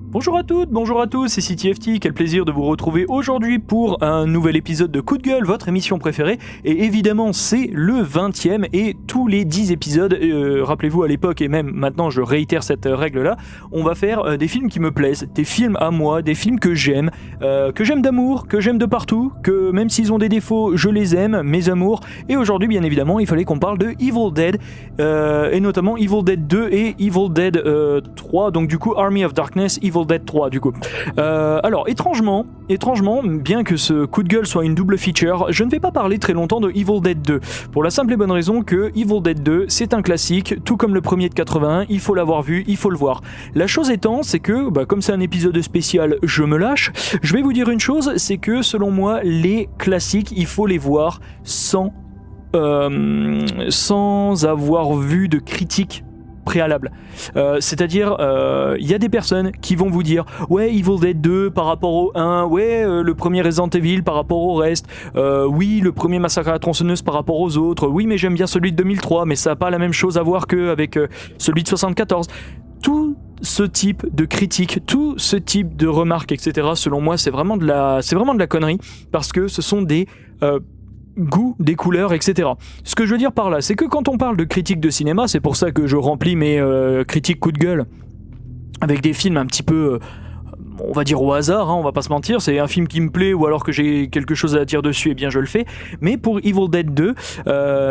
Bonjour à toutes, bonjour à tous, c'est CityFT, quel plaisir de vous retrouver aujourd'hui pour un nouvel épisode de Coup de gueule, votre émission préférée, et évidemment c'est le 20e et tous les 10 épisodes, rappelez-vous à l'époque et même maintenant je réitère cette règle-là, on va faire des films qui me plaisent, des films à moi, des films que j'aime d'amour, que j'aime de partout, que même s'ils ont des défauts, je les aime, mes amours, et aujourd'hui bien évidemment il fallait qu'on parle de Evil Dead, et notamment Evil Dead 2 et Evil Dead 3, donc du coup Army of Darkness, Evil Dead 3 du coup. Alors étrangement, bien que ce coup de gueule soit une double feature, je ne vais pas parler très longtemps de Evil Dead 2, pour la simple et bonne raison que Evil Dead 2 c'est un classique, tout comme le premier de 81, il faut l'avoir vu, il faut le voir. La chose étant, c'est que, comme c'est un épisode spécial, je me lâche, je vais vous dire une chose, c'est que selon moi, les classiques, il faut les voir sans avoir vu de critique préalable. C'est-à-dire, il y a des personnes qui vont vous dire ouais, Evil Dead 2 par rapport au 1, ouais, le premier Resident Evil par rapport au reste, oui, le premier Massacre à la tronçonneuse par rapport aux autres, oui, mais j'aime bien celui de 2003, mais ça n'a pas la même chose à voir qu'avec celui de 74. Tout ce type de critique, tout ce type de remarques, etc., selon moi, c'est vraiment de la connerie, parce que ce sont des goût, des couleurs, etc. Ce que je veux dire par là, c'est que quand on parle de critique de cinéma, c'est pour ça que je remplis mes critiques coup de gueule avec des films un petit peu, on va dire au hasard, on va pas se mentir, c'est un film qui me plaît ou alors que j'ai quelque chose à dire dessus, et bien je le fais. Mais pour Evil Dead 2,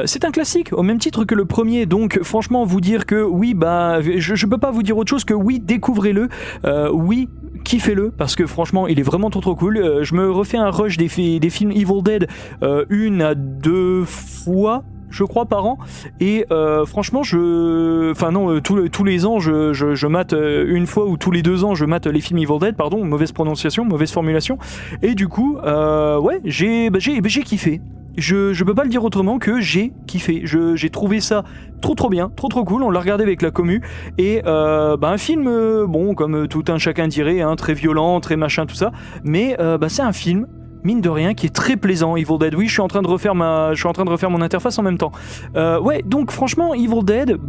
c'est un classique, au même titre que le premier, donc franchement vous dire que oui, je peux pas vous dire autre chose que oui, découvrez-le, oui, kiffez-le, parce que franchement il est vraiment trop cool. Je me refais un rush des films Evil Dead 1 à 2 fois je crois par an, et franchement tous les ans je mate une fois, ou tous les 2 ans je mate les films Evil Dead, pardon, mauvaise prononciation, mauvaise formulation, et du coup ouais, j'ai kiffé. Je peux pas le dire autrement que j'ai kiffé. J'ai trouvé ça trop bien, trop cool. On l'a regardé avec la commu, et un film comme tout un chacun dirait, très violent, très machin, tout ça, mais c'est un film, mine de rien, qui est très plaisant. Evil Dead, oui, je suis en train de refaire mon interface en même temps. Ouais, donc franchement, Evil Dead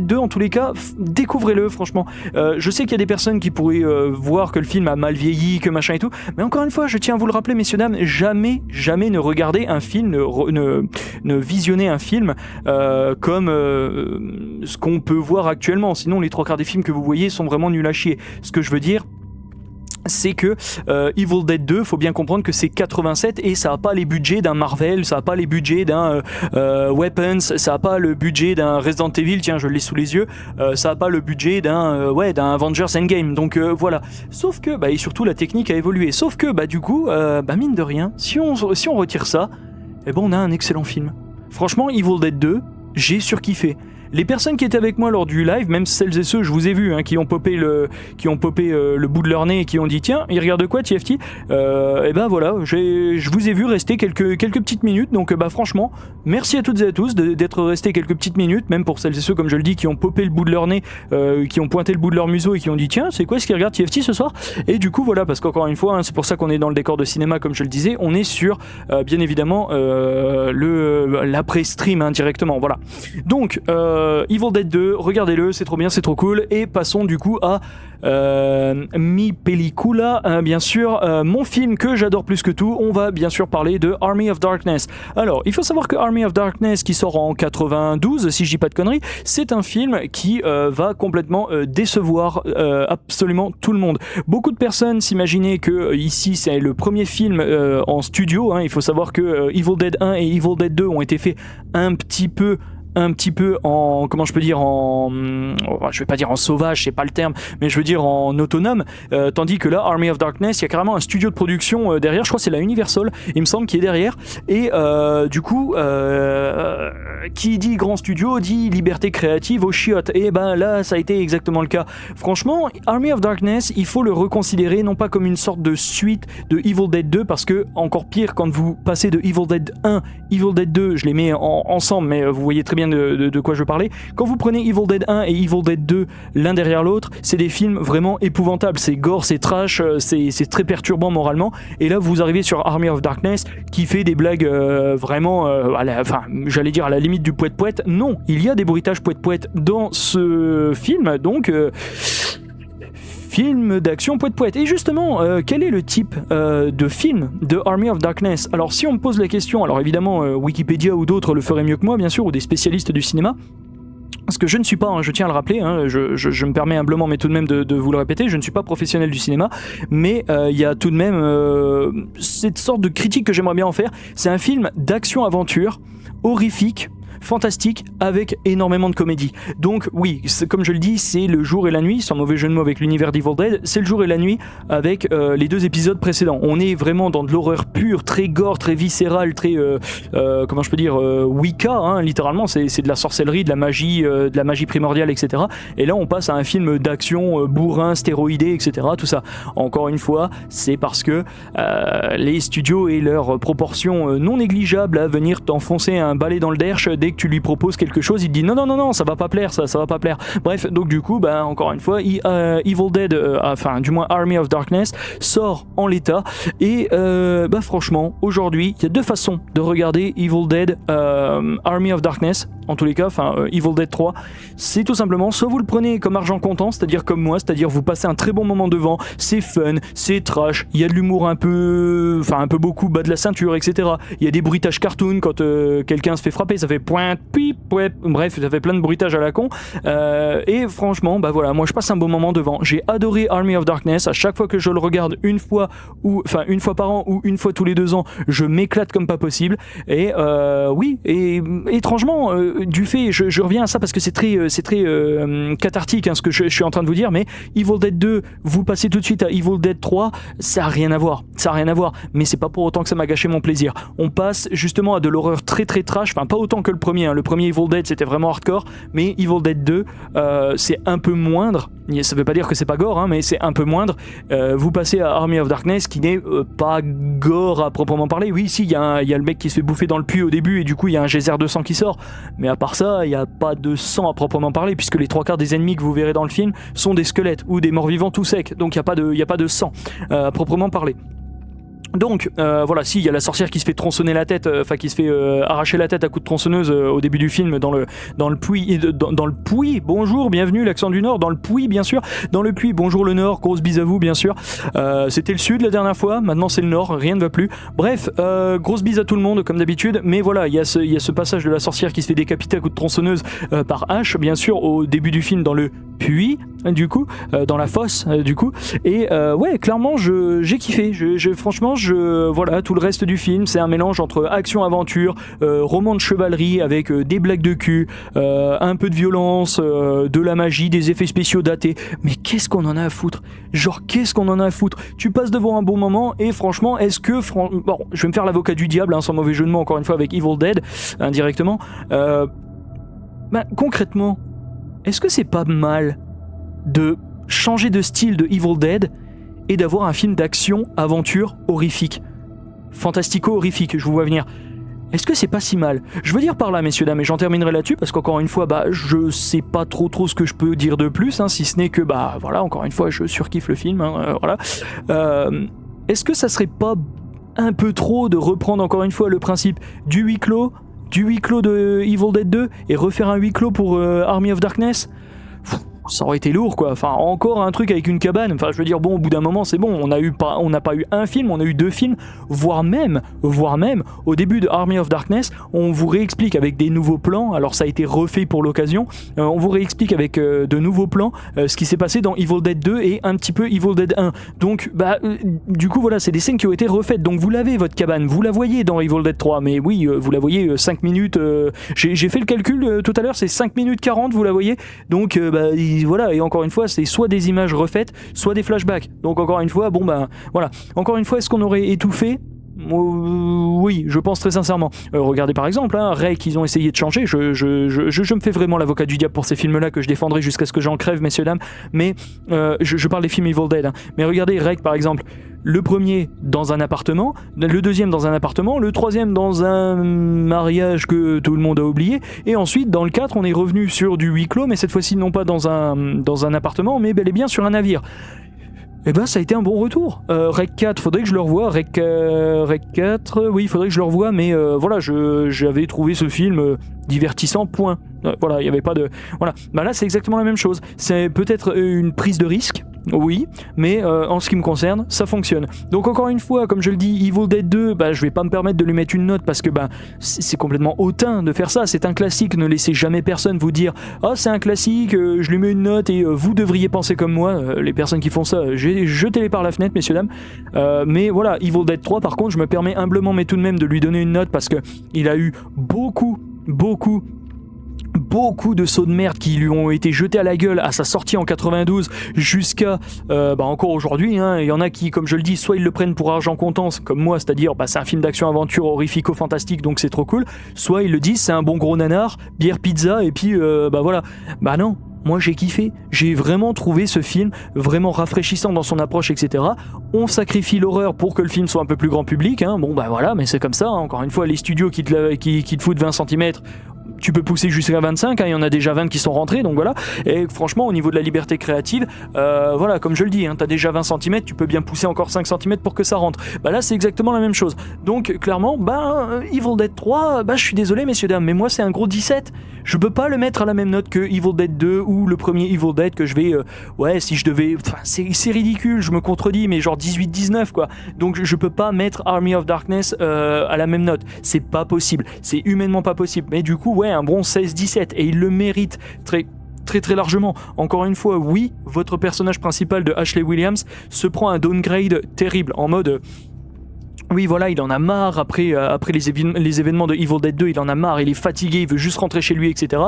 2 en tous les cas, découvrez-le, franchement. Je sais qu'il y a des personnes qui pourraient voir que le film a mal vieilli, que machin et tout, mais encore une fois, je tiens à vous le rappeler, messieurs, dames, jamais ne regardez un film, ne visionnez un film comme ce qu'on peut voir actuellement. Sinon, les 3/4 des films que vous voyez sont vraiment nuls à chier. Ce que je veux dire, c'est que Evil Dead 2, faut bien comprendre que c'est 87 et ça a pas les budgets d'un Marvel, ça a pas les budgets d'un Weapons, ça a pas le budget d'un Resident Evil, tiens je l'ai sous les yeux, ça a pas le budget d'un Avengers Endgame, donc voilà. Sauf que, et surtout la technique a évolué, sauf que du coup, mine de rien, si on retire ça, on a un excellent film. Franchement, Evil Dead 2, j'ai surkiffé. Les personnes qui étaient avec moi lors du live, même celles et ceux, je vous ai vu, qui ont popé le bout de leur nez et qui ont dit tiens, il regarde quoi TFT, voilà, je vous ai vu rester quelques petites minutes, donc franchement, merci à toutes et à tous d'être restés quelques petites minutes, même pour celles et ceux, comme je le dis, qui ont popé le bout de leur nez, qui ont pointé le bout de leur museau et qui ont dit tiens, c'est quoi ce qu'ils regardent TFT ce soir. Et du coup voilà, parce qu'encore une fois, c'est pour ça qu'on est dans le décor de cinéma, comme je le disais, on est sur bien évidemment l'après-stream directement, voilà. Donc Evil Dead 2, regardez-le, c'est trop bien, c'est trop cool. Et passons du coup à mi pellicula, bien sûr, mon film que j'adore plus que tout. On va bien sûr parler de Army of Darkness. Alors, il faut savoir que Army of Darkness, qui sort en 92, si je dis pas de conneries, c'est un film qui va complètement décevoir absolument tout le monde. Beaucoup de personnes s'imaginaient que ici c'est le premier film en studio, il faut savoir que Evil Dead 1 et Evil Dead 2 ont été faits un petit peu en, comment je peux dire, je vais pas dire en sauvage, c'est pas le terme, mais je veux dire en autonome, tandis que là, Army of Darkness, il y a carrément un studio de production derrière, je crois que c'est la Universal, il me semble, qui est derrière, et du coup, qui dit grand studio, dit liberté créative aux chiottes, et là, ça a été exactement le cas. Franchement, Army of Darkness, il faut le reconsidérer, non pas comme une sorte de suite de Evil Dead 2, parce que, encore pire, quand vous passez de Evil Dead 1, Evil Dead 2, je les mets ensemble, mais vous voyez très bien de quoi je parlais. Quand vous prenez Evil Dead 1 et Evil Dead 2 l'un derrière l'autre, c'est des films vraiment épouvantables, c'est gore, c'est trash, c'est très perturbant moralement, et là vous arrivez sur Army of Darkness qui fait des blagues vraiment j'allais dire à la limite du poète-poète. Non, il y a des bruitages poète-poète dans ce film, donc film d'action poète-poète. Et justement, quel est le type de film de Army of Darkness? Alors si on me pose la question, alors évidemment Wikipédia ou d'autres le feraient mieux que moi bien sûr, ou des spécialistes du cinéma, parce que je ne suis pas, je tiens à le rappeler, je me permets humblement mais tout de même de vous le répéter, je ne suis pas professionnel du cinéma, mais il y a tout de même cette sorte de critique que j'aimerais bien en faire. C'est un film d'action-aventure, horrifique, fantastique, avec énormément de comédie. Donc oui, comme je le dis, c'est le jour et la nuit, sans mauvais jeu de mots avec l'univers d'Evil Dead, c'est le jour et la nuit avec les 2 épisodes précédents. On est vraiment dans de l'horreur pure, très gore, très viscérale, très comment je peux dire, Wicca, littéralement, c'est de la sorcellerie, de la magie primordiale, etc. Et là on passe à un film d'action bourrin, stéroïdé, etc. Tout ça. Encore une fois, c'est parce que les studios et leurs proportions non négligeables à venir t'enfoncer un balai dans le derche dès que tu lui proposes quelque chose, il te dit non, ça va pas plaire, ça va pas plaire. Bref, donc du coup, encore une fois, Evil Dead, enfin du moins Army of Darkness sort en l'état et franchement, aujourd'hui, il y a 2 façons de regarder Evil Dead Army of Darkness. En tous les cas, Evil Dead 3, c'est tout simplement, soit vous le prenez comme argent comptant, c'est-à-dire comme moi, c'est-à-dire vous passez un très bon moment devant, c'est fun, c'est trash, il y a de l'humour un peu beaucoup bas de la ceinture, etc. Il y a des bruitages cartoon quand quelqu'un se fait frapper, ça fait pointe, pip, ouais, bref, ça fait plein de bruitages à la con. Et franchement, voilà, moi je passe un bon moment devant. J'ai adoré Army of Darkness, à chaque fois que je le regarde une fois par an ou une fois tous les 2 ans, je m'éclate comme pas possible. Et oui, et étrangement, du fait, je reviens à ça parce que c'est très cathartique ce que je suis en train de vous dire, mais Evil Dead 2, vous passez tout de suite à Evil Dead 3, ça a rien à voir, mais c'est pas pour autant que ça m'a gâché mon plaisir. On passe justement à de l'horreur très très trash, pas autant que le premier, le premier Evil Dead c'était vraiment hardcore, mais Evil Dead 2 c'est un peu moindre, ça veut pas dire que c'est pas gore, mais c'est un peu moindre. Vous passez à Army of Darkness qui n'est pas gore à proprement parler. Oui, si, il y a le mec qui se fait bouffer dans le puits au début et du coup il y a un geyser de sang qui sort, mais à part ça, il n'y a pas de sang à proprement parler, puisque les 3/4 des ennemis que vous verrez dans le film sont des squelettes ou des morts-vivants tout secs, donc il n'y a pas de sang à proprement parler. Donc voilà, si il y a la sorcière qui se fait tronçonner la tête, qui se fait arracher la tête à coups de tronçonneuse au début du film dans le puits, dans le puits. Bonjour, bienvenue, l'accent du Nord, dans le puits bien sûr, dans le puits. Bonjour le Nord, grosse bise à vous bien sûr. C'était le Sud la dernière fois, maintenant c'est le Nord, rien ne va plus. Bref, grosse bise à tout le monde comme d'habitude. Mais voilà, il y a ce passage de la sorcière qui se fait décapiter à coups de tronçonneuse par H, bien sûr, au début du film dans le puits, du coup, dans la fosse, du coup. Et ouais, clairement, j'ai kiffé. Franchement, voilà, tout le reste du film, c'est un mélange entre action-aventure, roman de chevalerie avec des blagues de cul, un peu de violence, de la magie, des effets spéciaux datés. Mais qu'est-ce qu'on en a à foutre? Genre, qu'est-ce qu'on en a à foutre? Tu passes devant un bon moment et franchement, bon, je vais me faire l'avocat du diable, sans mauvais jeu de mots, encore une fois, avec Evil Dead, indirectement. Concrètement, est-ce que c'est pas mal de changer de style de Evil Dead et d'avoir un film d'action, aventure, horrifique, fantastico-horrifique, je vous vois venir? Est-ce que c'est pas si mal? Je veux dire par là, messieurs, dames, et j'en terminerai là-dessus, parce qu'encore une fois, je sais pas trop ce que je peux dire de plus, si ce n'est que, voilà, encore une fois, je surkiffe le film, voilà. Est-ce que ça serait pas un peu trop de reprendre encore une fois le principe du huis clos de Evil Dead 2 et refaire un huis clos pour Army of Darkness? Ça aurait été lourd, quoi. Encore un truc avec une cabane. Je veux dire, bon, au bout d'un moment, c'est bon. On n'a pas eu un film, on a eu 2 films, voire même, au début de Army of Darkness, on vous réexplique avec des nouveaux plans. Alors, ça a été refait pour l'occasion. On vous réexplique avec de nouveaux plans ce qui s'est passé dans Evil Dead 2 et un petit peu Evil Dead 1. Donc, du coup, voilà, c'est des scènes qui ont été refaites. Donc, vous l'avez, votre cabane. Vous la voyez dans Evil Dead 3. Mais oui, vous la voyez 5 minutes. J'ai fait le calcul tout à l'heure, c'est 5 minutes 40, vous la voyez. Donc, voilà, et encore une fois, c'est soit des images refaites, soit des flashbacks. Donc encore une fois, voilà. Encore une fois, est-ce qu'on aurait étouffé? Oui, je pense très sincèrement. Regardez par exemple, Rey qu'ils ont essayé de changer. Je me fais vraiment l'avocat du diable pour ces films-là que je défendrai jusqu'à ce que j'en crève, messieurs dames. Mais je parle des films Evil Dead. Mais regardez Rey par exemple. Le premier dans un appartement, le deuxième dans un appartement, le troisième dans un mariage que tout le monde a oublié, et ensuite dans le 4 on est revenu sur du huis clos, mais cette fois-ci non pas dans un appartement, mais bel et bien sur un navire. Et ça a été un bon retour. Rec 4, faudrait que je le revoie. Rec 4, oui, faudrait que je le revoie, mais voilà, j'avais trouvé ce film divertissant, point. Voilà, il n'y avait pas de... Voilà, là c'est exactement la même chose. C'est peut-être une prise de risque, Oui, mais en ce qui me concerne, ça fonctionne. Donc encore une fois, comme je le dis, Evil Dead 2, je vais pas me permettre de lui mettre une note parce que c'est complètement hautain de faire ça. C'est un classique, ne laissez jamais personne vous dire « Ah, c'est un classique, je lui mets une note et vous devriez penser comme moi. Les personnes qui font ça, jetez-les par la fenêtre, messieurs, dames. Mais voilà, Evil Dead 3, par contre, je me permets humblement, mais tout de même, de lui donner une note parce que il a eu beaucoup de sauts de merde qui lui ont été jetés à la gueule à sa sortie en 92 jusqu'à encore aujourd'hui. Il y en a qui, comme je le dis, soit ils le prennent pour argent comptant, comme moi, c'est-à-dire c'est un film d'action-aventure horrifico-fantastique, donc c'est trop cool, soit ils le disent, c'est un bon gros nanar, bière pizza, et puis voilà. Non. Moi j'ai kiffé, j'ai vraiment trouvé ce film vraiment rafraîchissant dans son approche, etc. On sacrifie l'horreur pour que le film soit un peu plus grand public, voilà, mais c'est comme ça, encore une fois, les studios qui te foutent 20 cm, tu peux pousser jusqu'à 25, il y en a déjà 20 qui sont rentrés, donc voilà. Et franchement, au niveau de la liberté créative, voilà, comme je le dis, t'as déjà 20 cm, tu peux bien pousser encore 5 cm pour que ça rentre. Là, c'est exactement la même chose. Donc, clairement, Evil Dead 3, je suis désolé, messieurs, dames, mais moi, c'est un gros 17. Je peux pas le mettre à la même note que Evil Dead 2 ou le premier Evil Dead que je vais... si je devais... c'est ridicule, je me contredis, mais genre 18-19, quoi. Donc, je peux pas mettre Army of Darkness à la même note. C'est pas possible. C'est humainement pas possible. Mais du coup, un bon 16-17, et il le mérite très largement. Encore une fois, oui, votre personnage principal de Ashley Williams se prend un downgrade terrible, en mode... Oui, voilà, il en a marre après les événements de Evil Dead 2, il en a marre, il est fatigué, il veut juste rentrer chez lui, etc.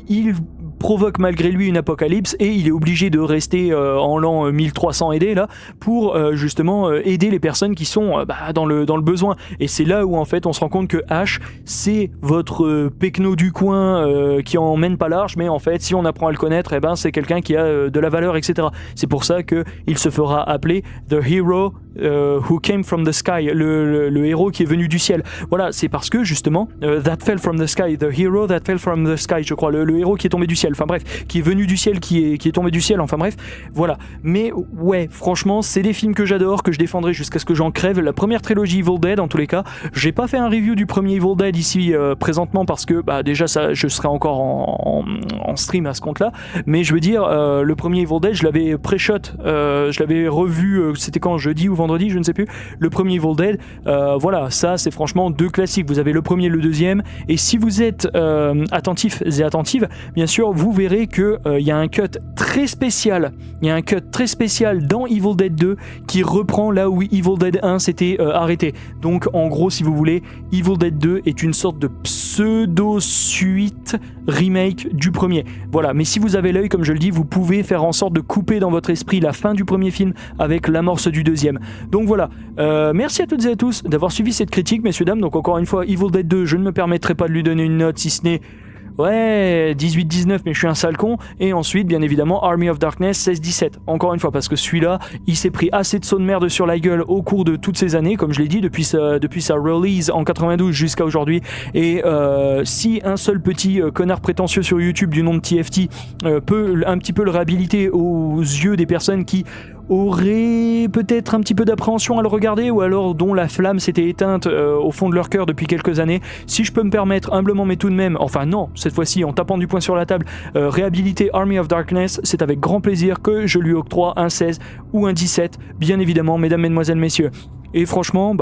Il provoque malgré lui une apocalypse et il est obligé de rester en l'an 1300 aidé là pour justement aider les personnes qui sont dans le besoin. Et c'est là où en fait on se rend compte que Ash, c'est votre pecno du coin qui en mène pas large, mais en fait si on apprend à le connaître, c'est quelqu'un qui a de la valeur, etc. C'est pour ça qu'il se fera appeler The Hero Who Came from the Sky, le héros qui est venu du ciel. Voilà, c'est parce que justement That Fell from the Sky, The Hero That Fell from the Sky, je crois, le héros qui est tombé du ciel, enfin bref, qui est venu du ciel, qui est tombé du ciel, enfin bref, voilà. Mais ouais, franchement, c'est des films que j'adore, que je défendrai jusqu'à ce que j'en crève. La première trilogie Evil Dead, en tous les cas, j'ai pas fait un review du premier Evil Dead ici présentement parce que déjà ça, je serais encore en stream à ce compte-là, mais je veux dire, le premier Evil Dead, je l'avais pré-shot, je l'avais revu, c'était quand, jeudi ou vendredi, je ne sais plus, le premier Evil Dead, voilà, ça c'est franchement deux classiques. Vous avez le premier et le deuxième, et si vous êtes attentifs et attentives, bien sûr, vous verrez que y a un cut très spécial, dans Evil Dead 2 qui reprend là où Evil Dead 1 s'était arrêté. Donc en gros, si vous voulez, Evil Dead 2 est une sorte de pseudo-suite remake du premier. Voilà, mais si vous avez l'œil, comme je le dis, vous pouvez faire en sorte de couper dans votre esprit la fin du premier film avec l'amorce du deuxième. Donc voilà, merci à toutes et à tous d'avoir suivi cette critique, messieurs, dames. Donc encore une fois, Evil Dead 2, je ne me permettrai pas de lui donner une note si ce n'est 18-19, mais je suis un sale con. Et ensuite, bien évidemment, Army of Darkness 16-17. Encore une fois, parce que celui-là, il s'est pris assez de sauts de merde sur la gueule au cours de toutes ces années, comme je l'ai dit, depuis sa release en 92 jusqu'à aujourd'hui. Et si un seul petit connard prétentieux sur YouTube du nom de TFT peut un petit peu le réhabiliter aux yeux des personnes qui auraient peut-être un petit peu d'appréhension à le regarder, ou alors dont la flamme s'était éteinte au fond de leur cœur depuis quelques années, si je peux me permettre humblement, mais tout de même, enfin non, cette fois-ci en tapant du poing sur la table, réhabiliter Army of Darkness, c'est avec grand plaisir que je lui octroie un 16 ou un 17, bien évidemment, mesdames, mesdemoiselles, messieurs. Et franchement,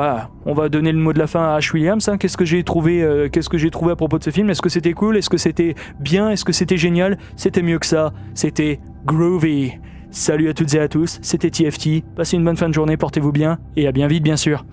on va donner le mot de la fin à Ash Williams. Qu'est-ce que j'ai trouvé à propos de ce film? Est-ce que c'était cool? Est-ce que c'était bien? Est-ce que c'était génial? C'était mieux que ça. C'était groovy. Salut à toutes et à tous, c'était TFT. Passez une bonne fin de journée, portez-vous bien et à bien vite, bien sûr.